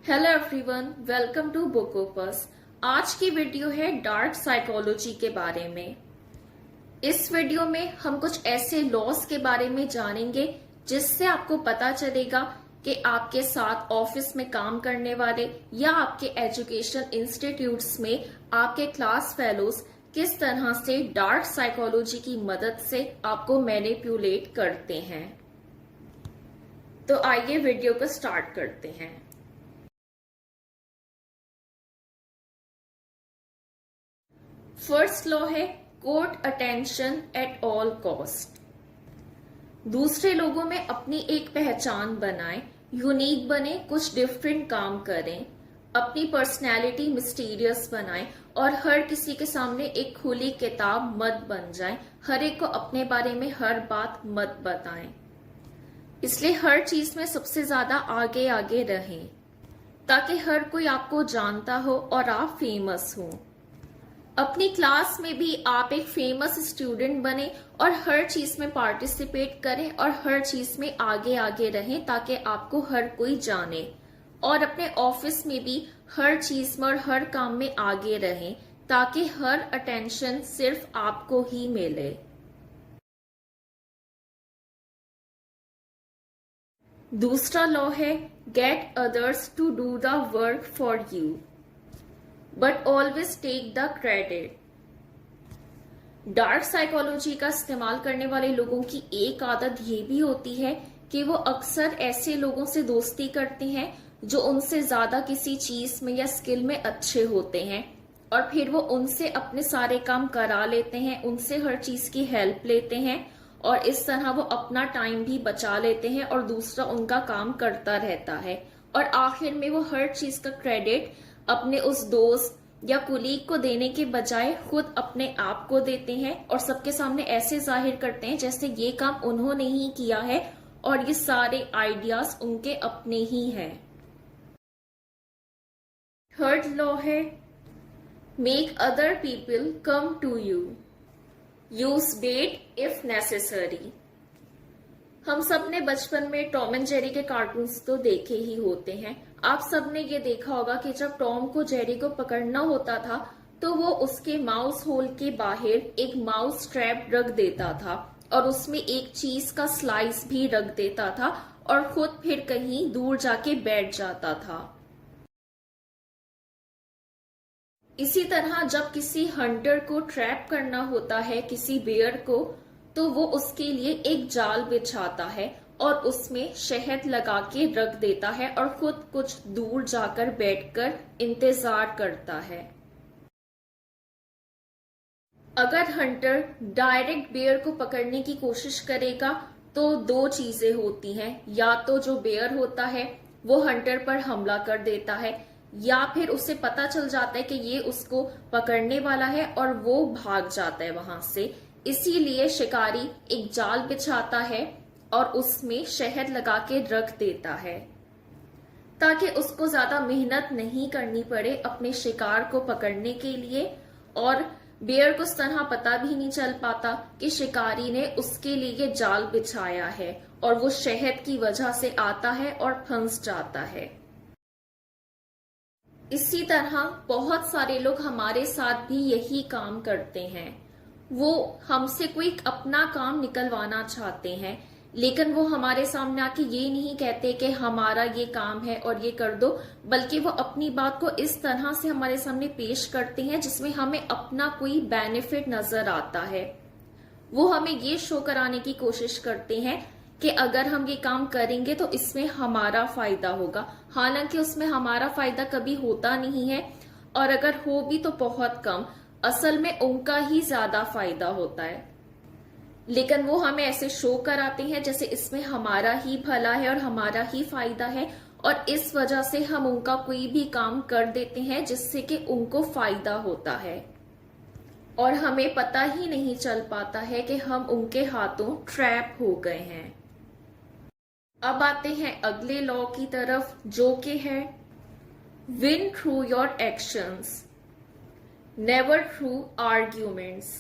Hello everyone, welcome to book opus. आज की video है डार्क साइकोलॉजी के बारे में। इस वीडियो में हम कुछ ऐसे लॉस के बारे में जानेंगे जिससे आपको पता चलेगा कि आपके साथ ऑफिस में काम करने वाले या आपके एजुकेशन इंस्टीट्यूट्स में आपके क्लास फेलोज किस तरह से डार्क साइकोलॉजी की मदद से आपको मैनिपुलेट करते हैं। तो आइए वीडियो को स्टार्ट करते हैं। फर्स्ट लॉ है court attention at all cost. दूसरे लोगों में अपनी एक पहचान बनाएं, यूनिक बने, कुछ डिफरेंट काम करें, अपनी पर्सनैलिटी मिस्टीरियस बनाएं और हर किसी के सामने एक खुली किताब मत बन जाएं, हर एक को अपने बारे में हर बात मत बताएं। इसलिए हर चीज में सबसे ज्यादा आगे आगे रहें ताकि हर कोई आपको जानता हो और आप फेमस हो। अपनी क्लास में भी आप एक फेमस स्टूडेंट बने और हर चीज में पार्टिसिपेट करें और हर चीज में आगे आगे रहें ताकि आपको हर कोई जाने। और अपने ऑफिस में भी हर चीज में और हर काम में आगे रहें ताकि हर अटेंशन सिर्फ आपको ही मिले। दूसरा लॉ है get others to do the work for you but always take the credit. Dark psychology का इस्तेमाल करने वाले लोगों की एक आदत ये भी होती है कि वो अक्सर ऐसे लोगों से दोस्ती करते हैं जो उनसे ज्यादा किसी चीज में या स्किल में अच्छे होते हैं और फिर वो उनसे अपने सारे काम करा लेते हैं, उनसे हर चीज की हेल्प लेते हैं और इस तरह वो अपना टाइम भी बचा लेते हैं और दूसरा उनका काम करता रहता है और आखिर में वो हर चीज का क्रेडिट अपने उस दोस्त या कुलीग को देने के बजाय खुद अपने आप को देते हैं और सबके सामने ऐसे जाहिर करते हैं जैसे ये काम उन्होंने ही किया है और ये सारे आइडियाज उनके अपने ही हैं। थर्ड लॉ है make other people come to you, use bait if necessary. हम सब ने बचपन में टॉम एंड जेरी के कार्टून्स तो देखे ही होते हैं। आप सब ने ये देखा होगा कि जब टॉम को जेरी को पकड़ना होता था तो वो उसके माउस होल के बाहर एक माउस ट्रैप रख देता था और उसमें एक चीज का स्लाइस भी रख देता था और खुद फिर कहीं दूर जाके बैठ जाता था। इसी तरह जब किसी हंटर को ट्रैप करना होता है किसी बेयर को, तो वो उसके लिए एक जाल बिछाता है और उसमें शहद लगा के रख देता है और खुद कुछ दूर जाकर बैठकर इंतजार करता है। अगर हंटर डायरेक्ट बेयर को पकड़ने की कोशिश करेगा तो दो चीजें होती हैं, या तो जो बेयर होता है वो हंटर पर हमला कर देता है या फिर उसे पता चल जाता है कि ये उसको पकड़ने वाला है और वो भाग जाता है वहां से। इसीलिए शिकारी एक जाल बिछाता है और उसमें शहद लगा के रख देता है ताकि उसको ज्यादा मेहनत नहीं करनी पड़े अपने शिकार को पकड़ने के लिए और बेयर को इस तरह पता भी नहीं चल पाता कि शिकारी ने उसके लिए जाल बिछाया है और वो शहद की वजह से आता है और फंस जाता है। इसी तरह बहुत सारे लोग हमारे साथ भी यही काम करते हैं। वो हमसे कोई अपना काम निकलवाना चाहते हैं लेकिन वो हमारे सामने आके ये नहीं कहते कि हमारा ये काम है और ये कर दो, बल्कि वो अपनी बात को इस तरह से हमारे सामने पेश करते हैं जिसमें हमें अपना कोई बेनिफिट नजर आता है। वो हमें ये शो कराने की कोशिश करते हैं कि अगर हम ये काम करेंगे तो इसमें हमारा फायदा होगा, हालांकि उसमें हमारा फायदा कभी होता नहीं है और अगर हो भी तो बहुत कम। असल में उनका ही ज्यादा फायदा होता है, लेकिन वो हमें ऐसे शो कराते हैं जैसे इसमें हमारा ही भला है और हमारा ही फायदा है और इस वजह से हम उनका कोई भी काम कर देते हैं जिससे कि उनको फायदा होता है और हमें पता ही नहीं चल पाता है कि हम उनके हाथों ट्रैप हो गए हैं। अब आते हैं अगले लॉ की तरफ जो कि है win through your actions, never through arguments.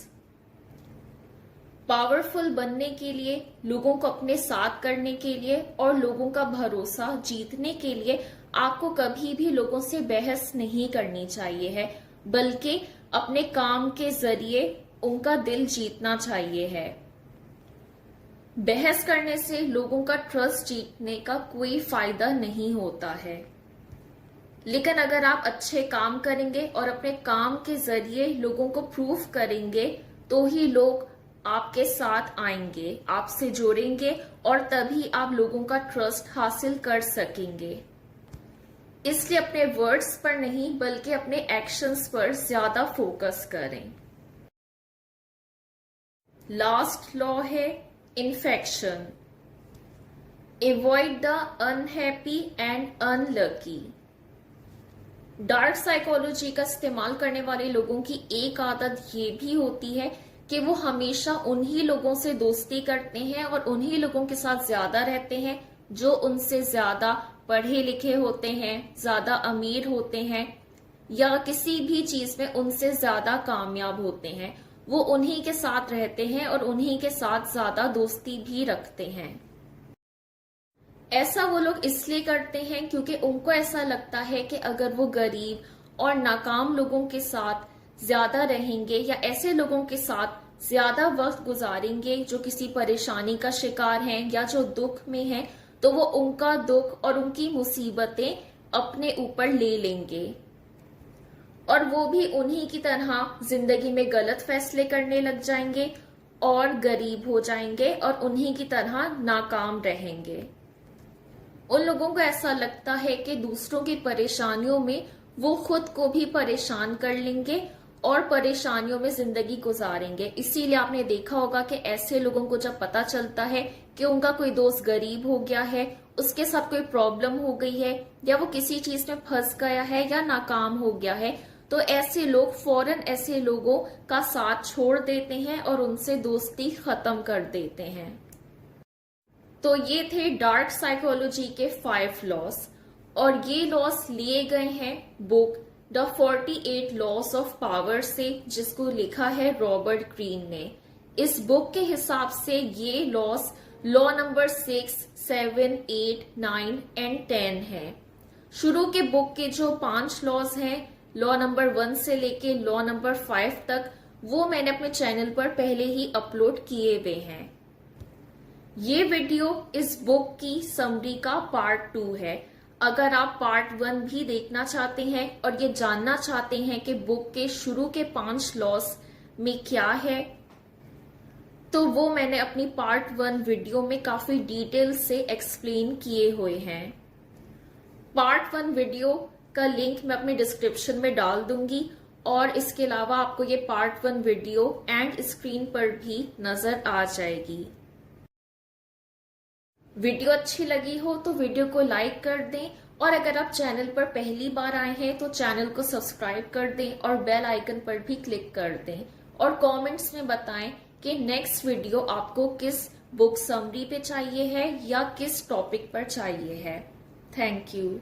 Powerful बनने के लिए, लोगों को अपने साथ करने के लिए और लोगों का भरोसा जीतने के लिए आपको कभी भी लोगों से बहस नहीं करनी चाहिए है, बल्कि अपने काम के जरिए उनका दिल जीतना चाहिए है। बहस करने से लोगों का ट्रस्ट जीतने का कोई फायदा नहीं होता है। लेकिन अगर आप अच्छे काम करेंगे और अपने काम के जरिए लोगों को प्रूफ करेंगे, तो ही लोग आपके साथ आएंगे, आपसे जुड़ेंगे और तभी आप लोगों का ट्रस्ट हासिल कर सकेंगे। इसलिए अपने वर्ड्स पर नहीं बल्कि अपने एक्शंस पर ज्यादा फोकस करें। लास्ट लॉ है infection. Avoid the unhappy and unlucky. Dark psychology का इस्तेमाल करने वाले लोगों की एक आदत ये भी होती है कि वो हमेशा उन्हीं लोगों से दोस्ती करते हैं और उन्हीं लोगों के साथ ज्यादा रहते हैं जो उनसे ज्यादा पढ़े लिखे होते हैं, ज्यादा अमीर होते हैं या किसी भी चीज में उनसे ज्यादा कामयाब होते हैं। वो उन्हीं के साथ रहते हैं और उन्हीं के साथ ज्यादा दोस्ती भी रखते हैं। ऐसा वो लोग इसलिए करते हैं क्योंकि उनको ऐसा लगता है कि अगर वो गरीब और नाकाम लोगों के साथ ज्यादा रहेंगे या ऐसे लोगों के साथ ज्यादा वक्त गुजारेंगे जो किसी परेशानी का शिकार हैं या जो दुख में हैं, तो वो उनका दुख और उनकी मुसीबतें अपने ऊपर ले लेंगे और वो भी उन्हीं की तरह जिंदगी में गलत फैसले करने लग जाएंगे और गरीब हो जाएंगे और उन्हीं की तरह नाकाम रहेंगे। उन लोगों को ऐसा लगता है कि दूसरों की परेशानियों में वो खुद को भी परेशान कर लेंगे और परेशानियों में जिंदगी गुजारेंगे। इसीलिए आपने देखा होगा कि ऐसे लोगों को जब पता चलता है कि उनका कोई दोस्त गरीब हो गया है, उसके साथ कोई प्रॉब्लम हो गई है या वो किसी चीज में फंस गया है या नाकाम हो गया है, तो ऐसे लोग फौरन ऐसे लोगों का साथ छोड़ देते हैं और उनसे दोस्ती खत्म कर देते हैं। तो ये थे डार्क साइकोलॉजी के 5 लॉस और ये लॉस लिए गए हैं book the 48 loss of power से, जिसको लिखा है रॉबर्ट ग्रीन ने। इस बुक के हिसाब से ये लॉस लॉ नंबर 6, 7, 8, 9 एंड 10 है। शुरू के बुक के जो 5 लॉस हैं, लॉ नंबर 1 से लेके लॉ नंबर 5 तक, वो मैंने अपने चैनल पर पहले ही अपलोड किए हुए हैं। ये वीडियो इस बुक की समरी का पार्ट 2 है। अगर आप पार्ट 1 भी देखना चाहते हैं और ये जानना चाहते हैं कि बुक के शुरू के 5 लॉस में क्या है, तो वो मैंने अपनी पार्ट 1 वीडियो में काफी डिटेल से एक्सप्लेन किए हुए हैं। पार्ट 1 वीडियो का लिंक मैं अपने डिस्क्रिप्शन में डाल दूंगी और इसके अलावा आपको ये पार्ट 1 वीडियो एंड स्क्रीन पर भी नजर आ जाएगी। वीडियो अच्छी लगी हो तो वीडियो को लाइक कर दें और अगर आप चैनल पर पहली बार आए हैं तो चैनल को सब्सक्राइब कर दें और बेल आइकन पर भी क्लिक कर दें और कमेंट्स में बताएं कि नेक्स्ट वीडियो आपको किस बुक समरी पे चाहिए है या किस टॉपिक पर चाहिए है। Thank you.